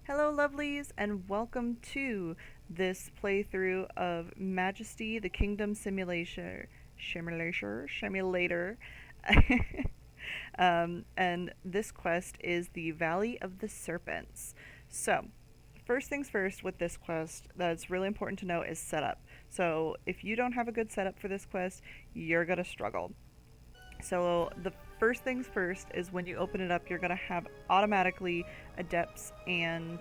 Hello, lovelies, and welcome to this playthrough of Majesty the Kingdom Simulator. And this quest is the Valley of the Serpents. So, first things first with this quest that's really important to know is setup. So, if you don't have a good setup for this quest, you're gonna struggle. So the first things first is when you open it up, you're gonna have automatically adepts and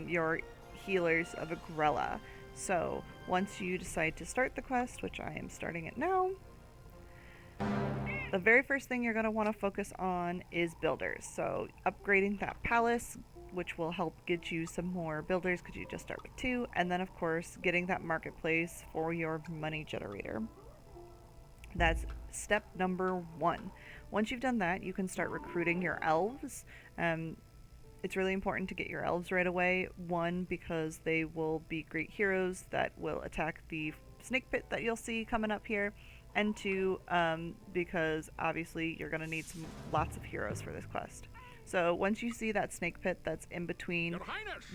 your healers of Agrella. So once you decide to start the quest, which I am starting it now, the very first thing you're gonna want to focus on is builders. So upgrading that palace, which will help get you some more builders because you just start with two, and then of course getting that marketplace for your money generator. That's step number one. Once you've done that, you can start recruiting your elves. It's really important to get your elves right away. One, because they will be great heroes that will attack the snake pit that you'll see coming up here. And two, because obviously you're going to need lots of heroes for this quest. So once you see that snake pit that's in between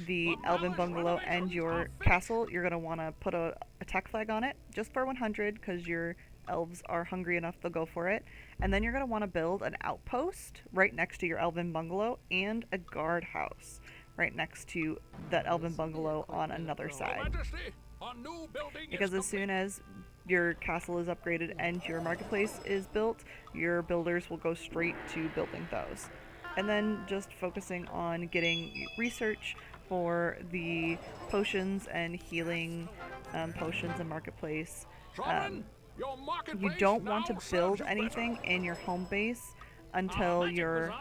the elven bungalow and your castle, you're going to want to put a attack flag on it just for 100 because your elves are hungry enough, they'll go for it. And then you're going to want to build an outpost right next to your elven bungalow and a guardhouse right next to that elven bungalow on another side. Because as soon as your castle is upgraded and your marketplace is built, your builders will go straight to building those. And then just focusing on getting research for the potions and healing potions and marketplace. You don't want to build anything in your home base until your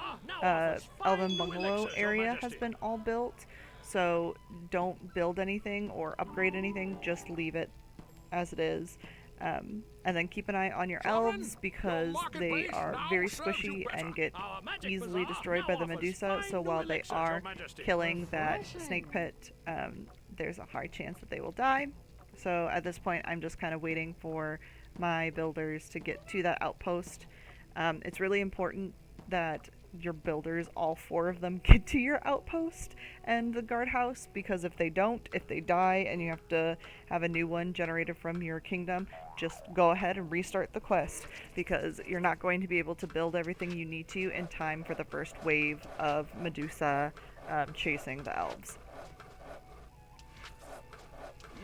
elven bungalow area has been all built. So don't build anything or upgrade anything, just leave it as it is. And then keep an eye on your elves because they are very squishy and get easily destroyed by the Medusa. So while they are killing that snake pit, there's a high chance that they will die. So at this point, I'm just kind of waiting for my builders to get to that outpost. It's really important that your builders, all four of them, get to your outpost and the guardhouse, because if they don't, if they die and you have to have a new one generated from your kingdom, just go ahead and restart the quest, because you're not going to be able to build everything you need to in time for the first wave of Medusa chasing the elves.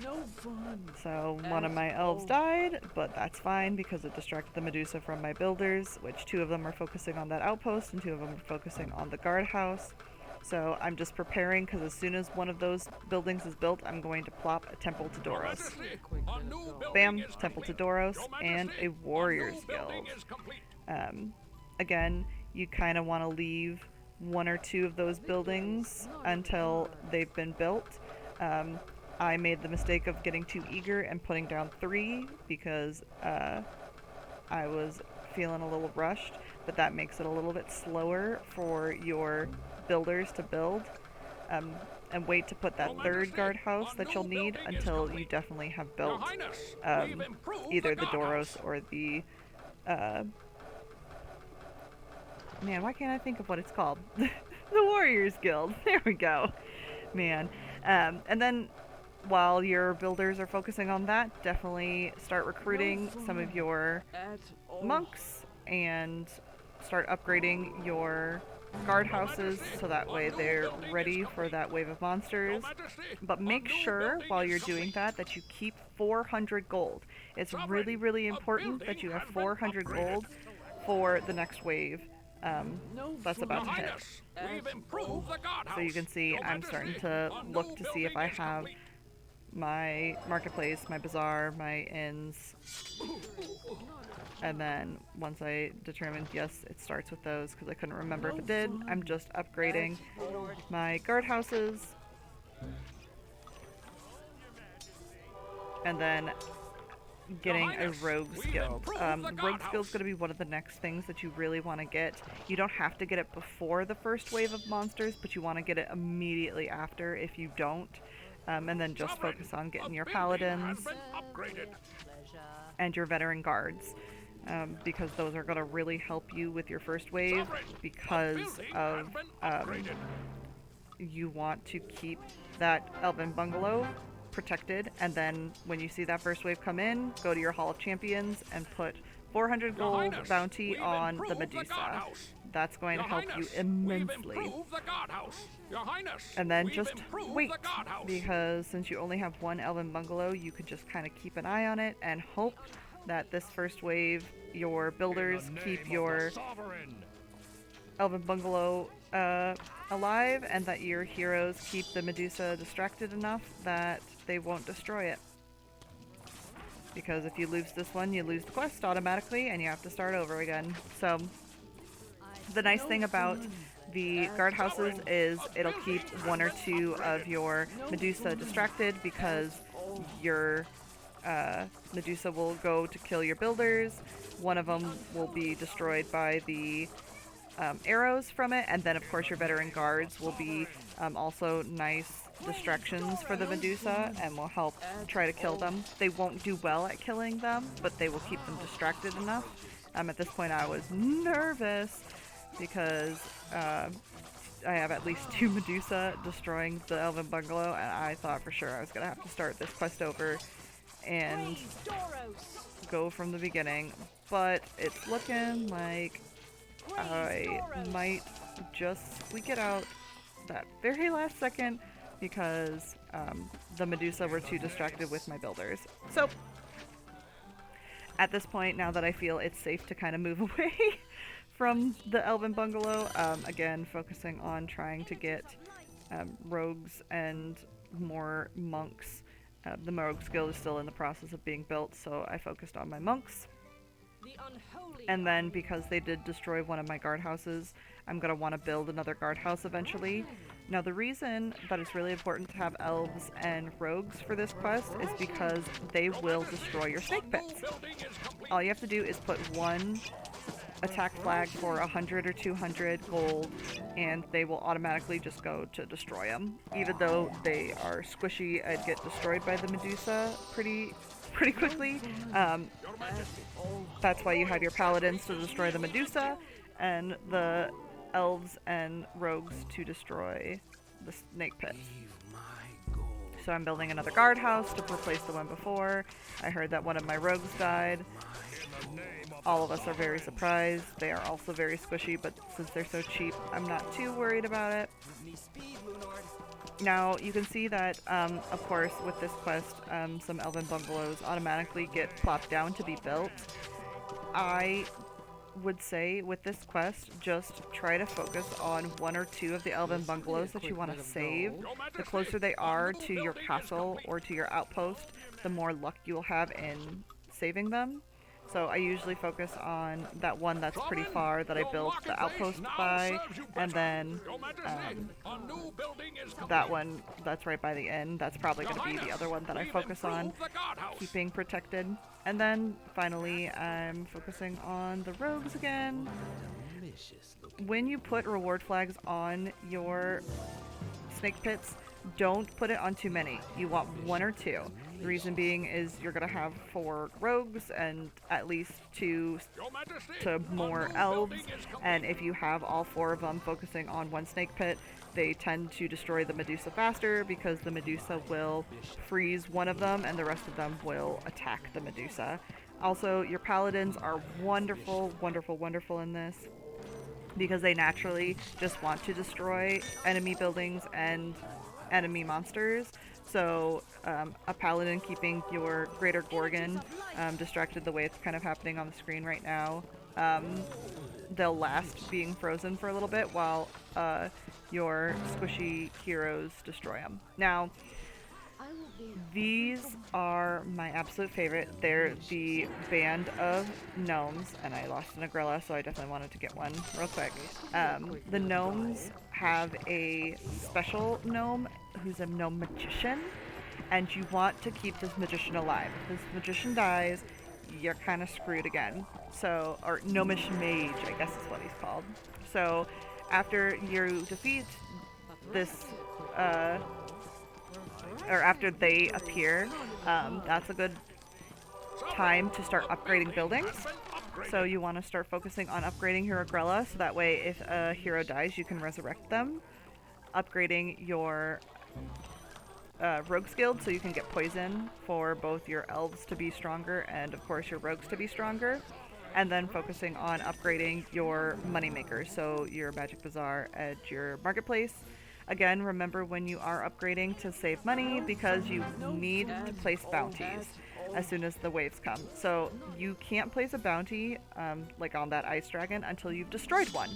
No fun. So one of my elves died, but that's fine because it distracted the Medusa from my builders, which two of them are focusing on that outpost and two of them are focusing on the guardhouse. So I'm just preparing because as soon as one of those buildings is built, I'm going to plop a temple to Doros. Bam, temple to Doros, and a warrior's guild. Again, you kind of want to leave one or two of those buildings until they've been built. I made the mistake of getting too eager and putting down 3 because I was feeling a little rushed, but that makes it a little bit slower for your builders to build. And wait to put that third guardhouse that you'll need until you definitely have built either the Doros or the... man, why can't I think of what it's called? The Warriors Guild. There we go. Man. And then while your builders are focusing on that, definitely start recruiting some of your monks and start upgrading your guardhouses so that way they're ready for that wave of monsters. But make sure while you're doing that you keep 400 gold. It's really, really important that you have 400 gold for the next wave that's about to hit. So you can see I'm starting to look to see if I have my marketplace, my bazaar, my inns, and then once I determined yes it starts with those because I couldn't remember if it did, I'm just upgrading my guardhouses and then getting a rogue's guild. Rogue's guild is going to be one of the next things that you really want to get. You don't have to get it before the first wave of monsters, but you want to get it immediately after if you don't. And then just focus on getting your paladins and your veteran guards. Because those are going to really help you with your first wave because of you want to keep that elven bungalow protected, and then when you see that first wave come in, go to your Hall of Champions and put 400 Your gold Highness, bounty we've on the improved the Medusa. guardhouse. That's going Your to help you Highness, immensely. We've improved the guardhouse. Your Highness, And then we've just improved wait, the guardhouse. because since you only have one elven bungalow, you could just kind of keep an eye on it and hope that this first wave, your builders keep your elven bungalow alive, and that your heroes keep the Medusa distracted enough that they won't destroy it. Because if you lose this one, you lose the quest automatically, and you have to start over again. So, the nice thing about the guardhouses is it'll keep one or two of your Medusa distracted, because your Medusa will go to kill your builders. One of them will be destroyed by the arrows from it, and then of course your veteran guards will be also nice distractions for the Medusa and will help try to kill them. They won't do well at killing them, but they will keep them distracted enough. At this point I was nervous because I have at least 2 Medusa destroying the elven bungalow, and I thought for sure I was going to have to start this quest over and go from the beginning. But it's looking like I might just squeak it out that very last second because the Medusa were too distracted with my builders. So at this point, now that I feel it's safe to kind of move away from the elven bungalow, again focusing on trying to get rogues and more monks. The rogue skill is still in the process of being built, so I focused on my monks. And then because they did destroy one of my guardhouses, I'm going to want to build another guardhouse eventually. Now the reason that it's really important to have elves and rogues for this quest is because they will destroy your snake pits. All you have to do is put one attack flag for 100 or 200 gold, and they will automatically just go to destroy them. Even though they are squishy and get destroyed by the Medusa pretty quickly. That's why you have your paladins to destroy the Medusa, and the elves and rogues to destroy the snake pits. So I'm building another guardhouse to replace the one before. I heard that one of my rogues died. All of us are very surprised. They are also very squishy, but since they're so cheap, I'm not too worried about it. Now, you can see that, of course, with this quest, some elven bungalows automatically get plopped down to be built. I would say, with this quest, just try to focus on 1 or 2 of the elven bungalows that you want to save. The closer they are to your castle or to your outpost, the more luck you'll have in saving them. So I usually focus on that one that's pretty far that I built the outpost by, and then that one that's right by the end, that's probably going to be the other one that I focus on keeping protected. And then finally I'm focusing on the rogues again. When you put reward flags on your snake pits, don't put it on too many. You want 1 or 2. The reason being is you're going to have 4 rogues and at least 2 to more elves, and if you have all 4 of them focusing on one snake pit, they tend to destroy the Medusa faster because the Medusa will freeze one of them and the rest of them will attack the Medusa. Also, your paladins are wonderful, wonderful, wonderful in this because they naturally just want to destroy enemy buildings and enemy monsters. So a paladin keeping your greater Gorgon distracted the way it's kind of happening on the screen right now, they'll last being frozen for a little bit while your squishy heroes destroy them. Now, these are my absolute favorite. They're the band of gnomes, and I lost an Agrella, so I definitely wanted to get one real quick. The gnomes have a special gnome who's a gnome magician, and you want to keep this magician alive. If this magician dies, you're kind of screwed again. So, or gnomish mage, I guess is what he's called. So, after you defeat this, or after they appear, that's a good time to start upgrading buildings. So you want to start focusing on upgrading your Agrella, so that way if a hero dies, you can resurrect them. upgrading your rogues guild so you can get poison for both your elves to be stronger and of course your rogues to be stronger, and then focusing on upgrading your money makers, so your magic bazaar and your marketplace. Again, remember when you are upgrading to save money because you need to place bounties as soon as the waves come. So you can't place a bounty like on that ice dragon until you've destroyed one.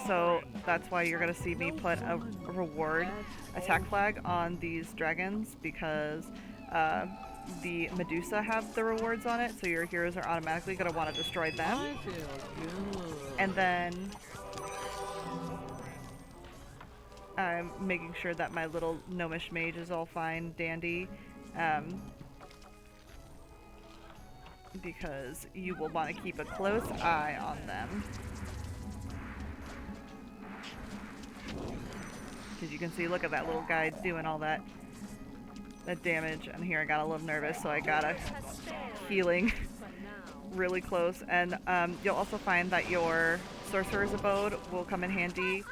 So that's why you're going to see me put a reward attack flag on these dragons, because the Medusa have the rewards on it, so your heroes are automatically going to want to destroy them. And then I'm making sure that my little gnomish mage is all fine, dandy, because you will want to keep a close eye on them. Because you can see, look at that little guy doing all that damage, and here I got a little nervous, so I got a healing really close. And you'll also find that your sorcerer's abode will come in handy.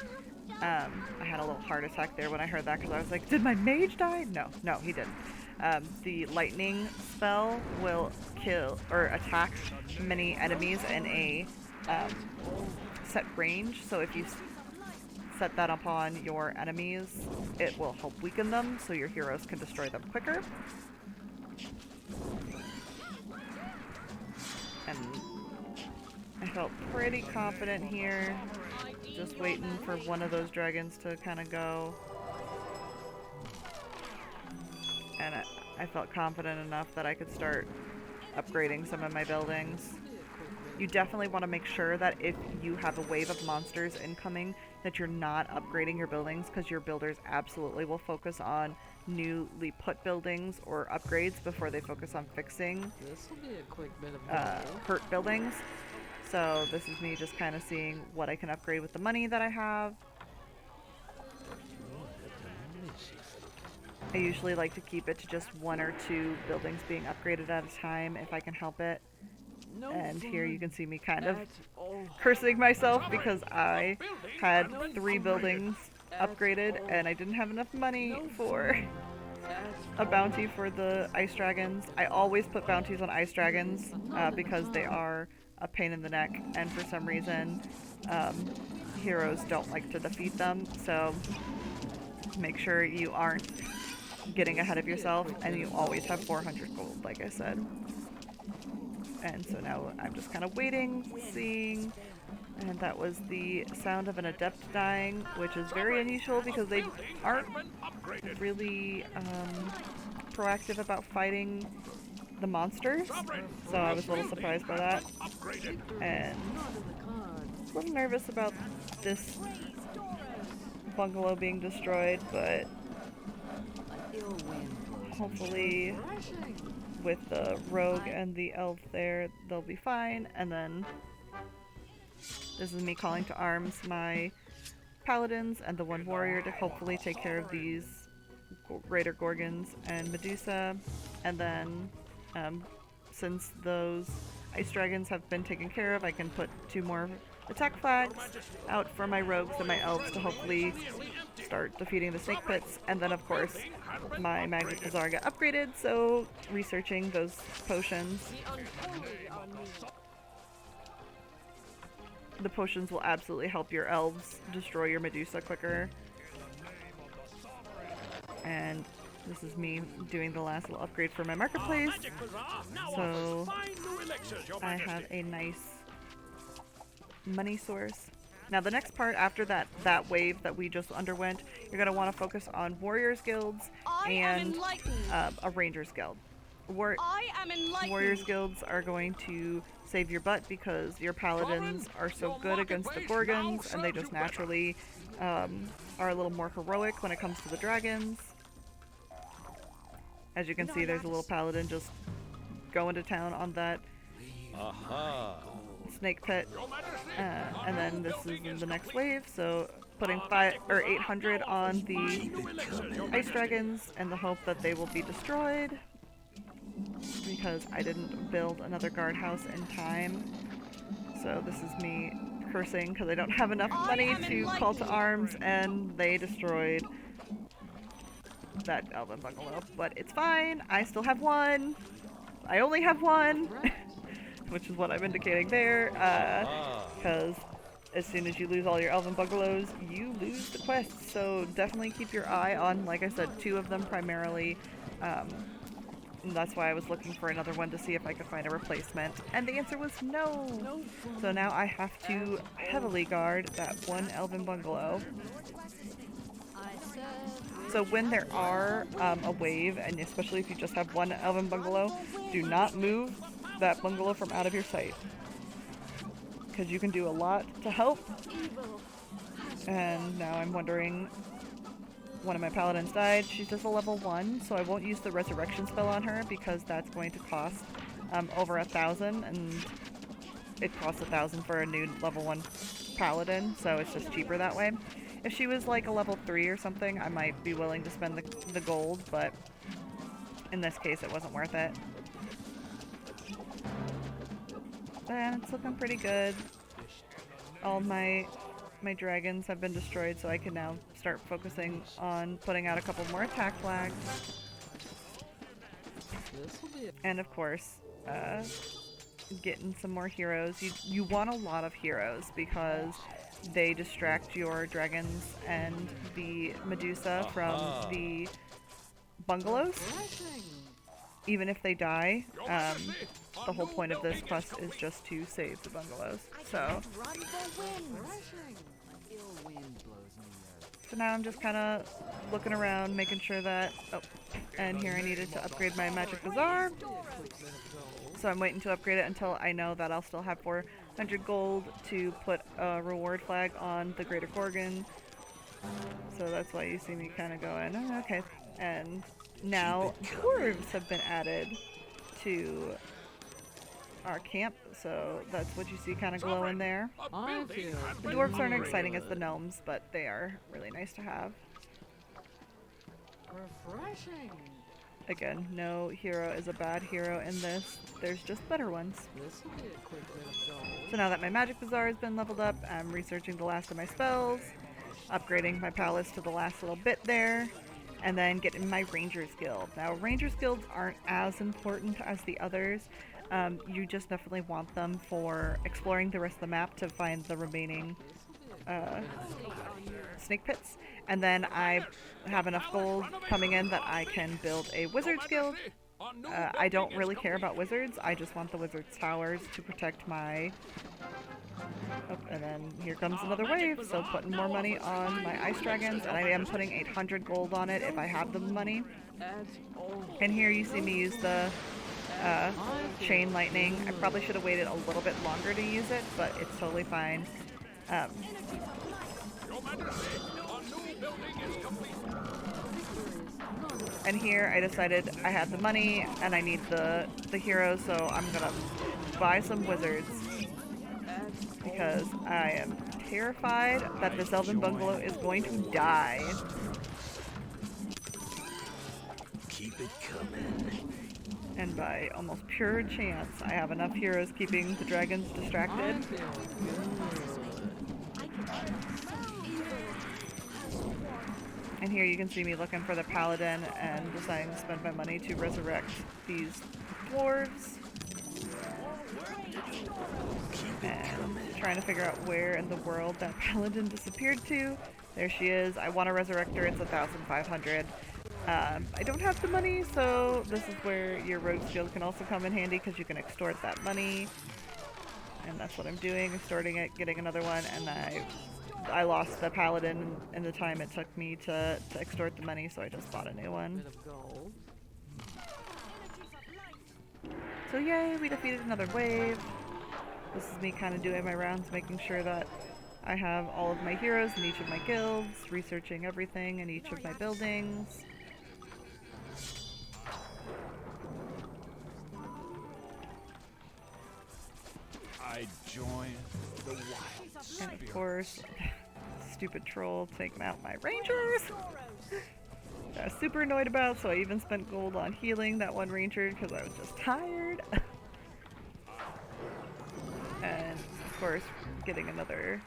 I had a little heart attack there when I heard that, because I was like, did my mage die? No, he didn't. The lightning spell will kill or attack many enemies in a set range, so if you set that upon your enemies, it will help weaken them so your heroes can destroy them quicker. And I felt pretty confident here, just waiting for one of those dragons to kind of go. And I felt confident enough that I could start upgrading some of my buildings. You definitely want to make sure that if you have a wave of monsters incoming, that you're not upgrading your buildings, because your builders absolutely will focus on newly put buildings or upgrades before they focus on fixing hurt buildings. So this is me just kind of seeing what I can upgrade with the money that I have. I usually like to keep it to just 1 or 2 buildings being upgraded at a time if I can help it. And here you can see me kind of cursing myself because I had 3 buildings upgraded and I didn't have enough money for a bounty for the ice dragons. I always put bounties on ice dragons because they are a pain in the neck, and for some reason heroes don't like to defeat them, so make sure you aren't getting ahead of yourself, and you always have 400 gold, like I said. And so now I'm just kind of waiting, seeing, and that was the sound of an adept dying, which is very unusual because they aren't really proactive about fighting the monsters, so I was a little surprised by that, and a little nervous about this bungalow being destroyed, but hopefully with the rogue and the elf there, they'll be fine. And then this is me calling to arms my paladins and the one warrior to hopefully take care of these greater gorgons and Medusa. And then since those ice dragons have been taken care of, I can put 2 more attack flags out for my rogues and my elves to hopefully start defeating the snake pits. And then of course my magic bazaar got upgraded, so researching those potions. The potions will absolutely help your elves destroy your Medusa quicker. And this is me doing the last little upgrade for my marketplace. So I have a nice money source. Now the next part after that wave that we just underwent, you're going to want to focus on warriors guilds and a rangers guild. Warriors guilds are going to save your butt because your paladins are so good against the gorgons, and they just naturally are a little more heroic when it comes to the dragons. As you can see, there's a little paladin just going to town on that snake pit, and then this is in the next wave, so putting 800 on the ice dragons in the hope that they will be destroyed, because I didn't build another guardhouse in time. So this is me cursing because I don't have enough money to call to arms, and they destroyed that elven bungalow. But it's fine. I still have one. I only have one, which is what I'm indicating there, because as soon as you lose all your elven bungalows, you lose the quest. So definitely keep your eye on, like I said, 2 of them primarily. And that's why I was looking for another one to see if I could find a replacement. And the answer was no. So now I have to heavily guard that one elven bungalow. So when there are a wave, and especially if you just have one elven bungalow, do not move that bungalow from out of your sight. Because you can do a lot to help. And now I'm wondering, one of my paladins died. She's just a level 1, so I won't use the resurrection spell on her because that's going to cost over 1,000, and it costs 1,000 for a new level 1 paladin, so it's just cheaper that way. If she was like a level 3 or something, I might be willing to spend the gold, but in this case it wasn't worth it. And it's looking pretty good. All my dragons have been destroyed, so I can now start focusing on putting out a couple more attack flags. And of course, getting some more heroes. You want a lot of heroes because they distract your dragons and the Medusa from the bungalows. Even if they die, the whole point of this quest is just to save the bungalows. So now I'm just kind of looking around, making sure that... Oh, and here I needed to upgrade my Magic Bazaar. So I'm waiting to upgrade it until I know that I'll still have 400 gold to put a reward flag on the Greater Gorgon. So that's why you see me kind of going, oh, okay. And now dwarves have been added to our camp, so that's what you see kind of glowing there. The dwarves aren't exciting as the gnomes, but they are really nice to have. Refreshing. Again, no hero is a bad hero in this. There's just better ones. So now that my Magic Bazaar has been leveled up, I'm researching the last of my spells, upgrading my palace to the last little bit there, and then getting my Rangers Guild. Now, Rangers Guilds aren't as important as the others. You just definitely want them for exploring the rest of the map to find the remaining snake pits. And then I have enough gold coming in that I can build a Wizards Guild. I don't really care about wizards. I just want the Wizards Towers to protect my... Oh, and then here comes another wave, so putting more money on my Ice Dragons, and I am putting 800 gold on it if I have the money. And here you see me use the Chain Lightning. I probably should have waited a little bit longer to use it, but it's totally fine. And here I decided I had the money and I need the heroes, so I'm gonna buy some wizards because I am terrified that this elven bungalow is going to die. Keep it coming. And by almost pure chance, I have enough heroes keeping the dragons distracted. And here you can see me looking for the paladin and deciding to spend my money to resurrect these dwarves. And trying to figure out where in the world that paladin disappeared to. There she is. I want to resurrect her. It's 1,500. I don't have the money, so this is where your rogue's guild can also come in handy because you can extort that money. And that's what I'm doing, extorting it, getting another one, and I lost the paladin in the time it took me to extort the money, so I just bought a new one. So yay, we defeated another wave. This is me kind of doing my rounds, making sure that I have all of my heroes in each of my guilds, researching everything in each of my buildings. I join the wild And of course, stupid troll taking out my rangers! That I was super annoyed about, so I even spent gold on healing that one ranger because I was just tired. And of course, getting another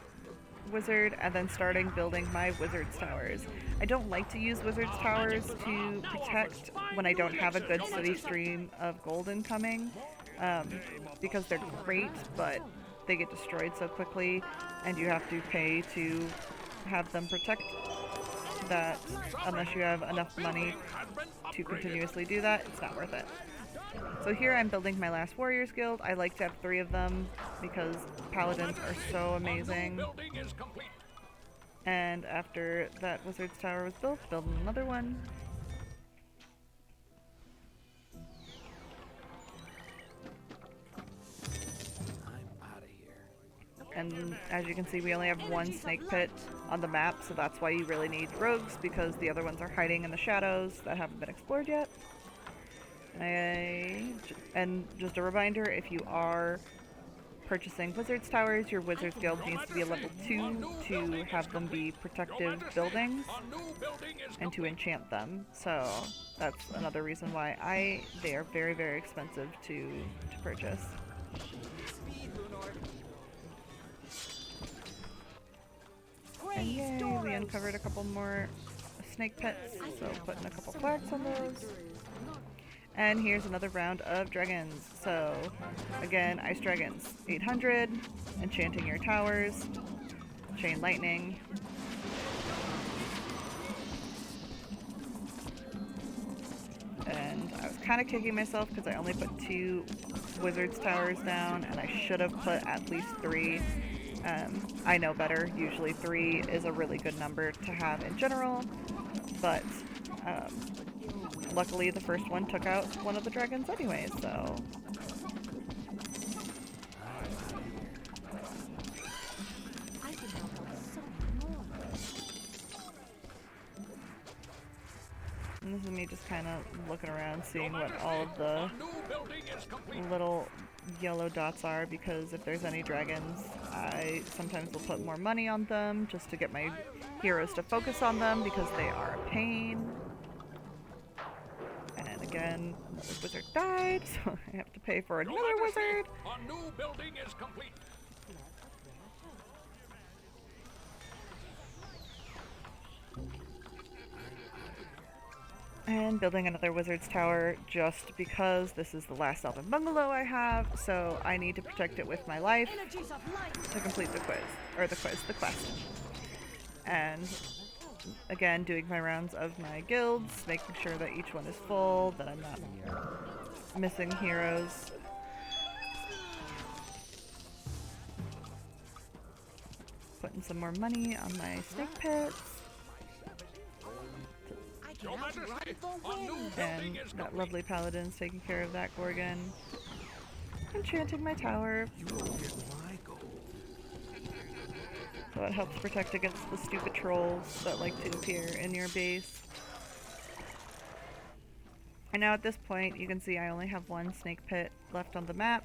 wizard and then starting building my wizard's towers. I don't like to use wizard's towers to protect when I don't have a good steady stream of gold incoming, because they're great, but they get destroyed so quickly, and you have to pay to have them protect that. Unless you have enough money to continuously do that, it's not worth it. So here I'm building my last Warriors Guild. I like to have 3 of them because paladins are so amazing. And after that Wizard's Tower was built, build another one. And as you can see, we only have 1 snake pit on the map, so that's why you really need rogues, because the other ones are hiding in the shadows that haven't been explored yet. And just a reminder, if you are purchasing Wizard's Towers, your Wizard's Guild needs to be a level 2 to have them be protective buildings and to enchant them. So that's another reason why they are very, very expensive to purchase. And yay, we uncovered a couple more snake pits, so putting a couple flags on those. And here's another round of dragons. So again, ice dragons, 800, enchanting your towers, chain lightning. And I was kind of kicking myself because I only put 2 wizard's towers down, and I should have put at least 3. I know better. Usually 3 is a really good number to have in general, but luckily the first one took out one of the dragons anyway, so... And this is me just kind of looking around, seeing what all of the little yellow dots are, because if there's any dragons, I sometimes will put more money on them just to get my heroes to focus on them, because they are a pain. And again, another wizard died, so I have to pay for another wizard. A new building is complete. And building another wizard's tower just because this is the last elven bungalow I have, so I need to protect it with my life to complete the quest. And again, doing my rounds of my guilds, making sure that each one is full, that I'm not missing heroes. Putting some more money on my snake pits. And that lovely paladin's taking care of that Gorgon. Enchanting my tower. So it helps protect against the stupid trolls that like to appear in your base. And now at this point, you can see I only have 1 snake pit left on the map.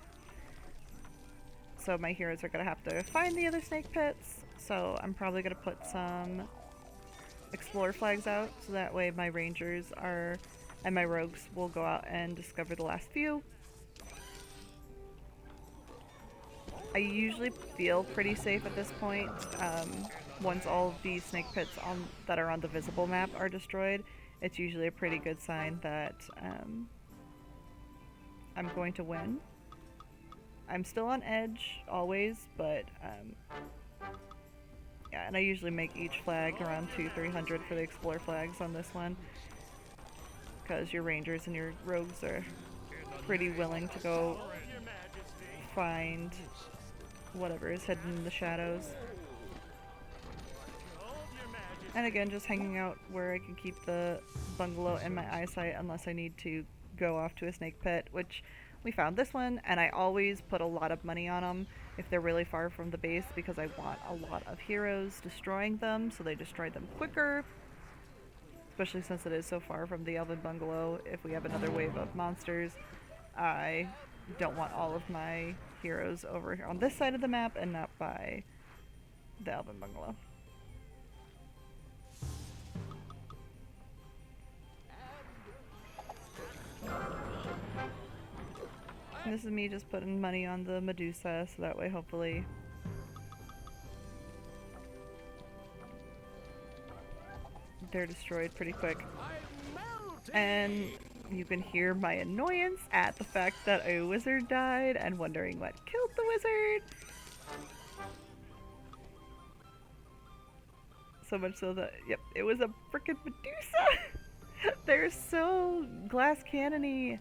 So my heroes are going to have to find the other snake pits. So I'm probably going to put some explore flags out, so that way my rangers and my rogues will go out and discover the last few. I usually feel pretty safe at this point. Once all of the snake pits that are on the visible map are destroyed, it's usually a pretty good sign that I'm going to win. I'm still on edge always, but yeah, and I usually make each flag around 200-300 for the explore flags on this one, because your rangers and your rogues are pretty willing to go find whatever is hidden in the shadows. And again, just hanging out where I can keep the bungalow in my eyesight unless I need to go off to a snake pit, which we found this one, and I always put a lot of money on them if they're really far from the base, because I want a lot of heroes destroying them, so they destroy them quicker. Especially since it is so far from the elven bungalow. If we have another wave of monsters, I don't want all of my heroes over here on this side of the map and not by the elven bungalow. And this is me just putting money on the Medusa, so that way hopefully they're destroyed pretty quick. I'm melting. And you can hear my annoyance at the fact that a wizard died and wondering what killed the wizard. So much so that, yep, it was a frickin' Medusa! They're so glass cannony.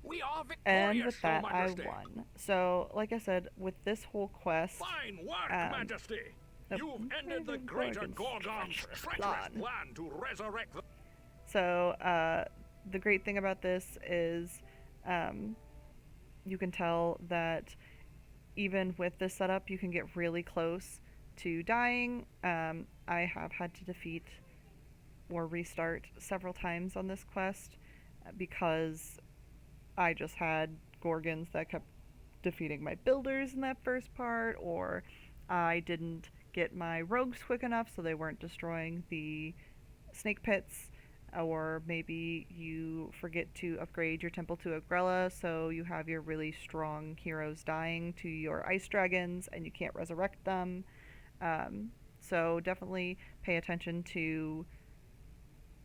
We are And victorious, with that, Your I Majesty. won. So, like I said, with this whole quest, Fine work, Um, Majesty. the You've ended the greater Gorgon's treacherous plan to resurrect the... so the great thing about this is you can tell that even with this setup, you can get really close to dying. I have had to defeat or restart several times on this quest because I just had Gorgons that kept defeating my builders in that first part, or I didn't get my rogues quick enough so they weren't destroying the snake pits, or maybe you forget to upgrade your temple to a Grella so you have your really strong heroes dying to your ice dragons and you can't resurrect them. So definitely pay attention to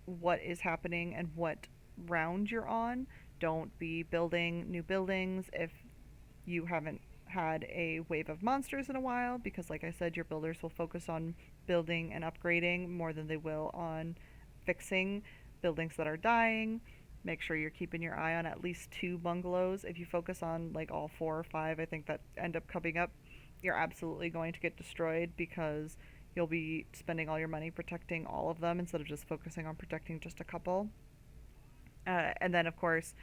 what is happening and what round you're on. Don't be building new buildings if you haven't had a wave of monsters in a while, because like I said, your builders will focus on building and upgrading more than they will on fixing buildings that are dying. Make sure you're keeping your eye on at least 2 bungalows. If you focus on like all 4 or 5, I think that end up coming up, you're absolutely going to get destroyed because you'll be spending all your money protecting all of them instead of just focusing on protecting just a couple. And then, of course,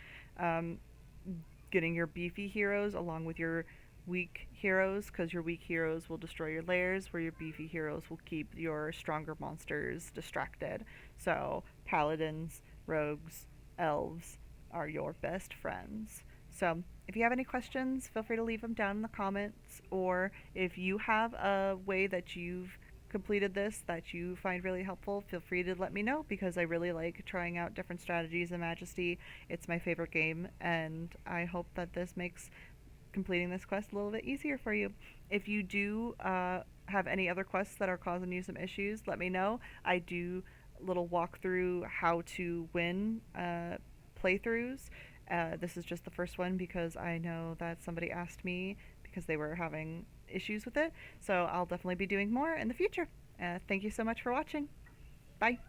getting your beefy heroes along with your weak heroes, because your weak heroes will destroy your lairs, where your beefy heroes will keep your stronger monsters distracted. So, paladins, rogues, elves are your best friends. So, if you have any questions, feel free to leave them down in the comments, or if you have a way that you've completed this that you find really helpful, feel free to let me know, because I really like trying out different strategies in Majesty. It's my favorite game, and I hope that this makes completing this quest a little bit easier for you. If you do have any other quests that are causing you some issues, let me know. I do little walkthrough how to win playthroughs. This is just the first one because I know that somebody asked me because they were having issues with it. So I'll definitely be doing more in the future. Thank you so much for watching. Bye.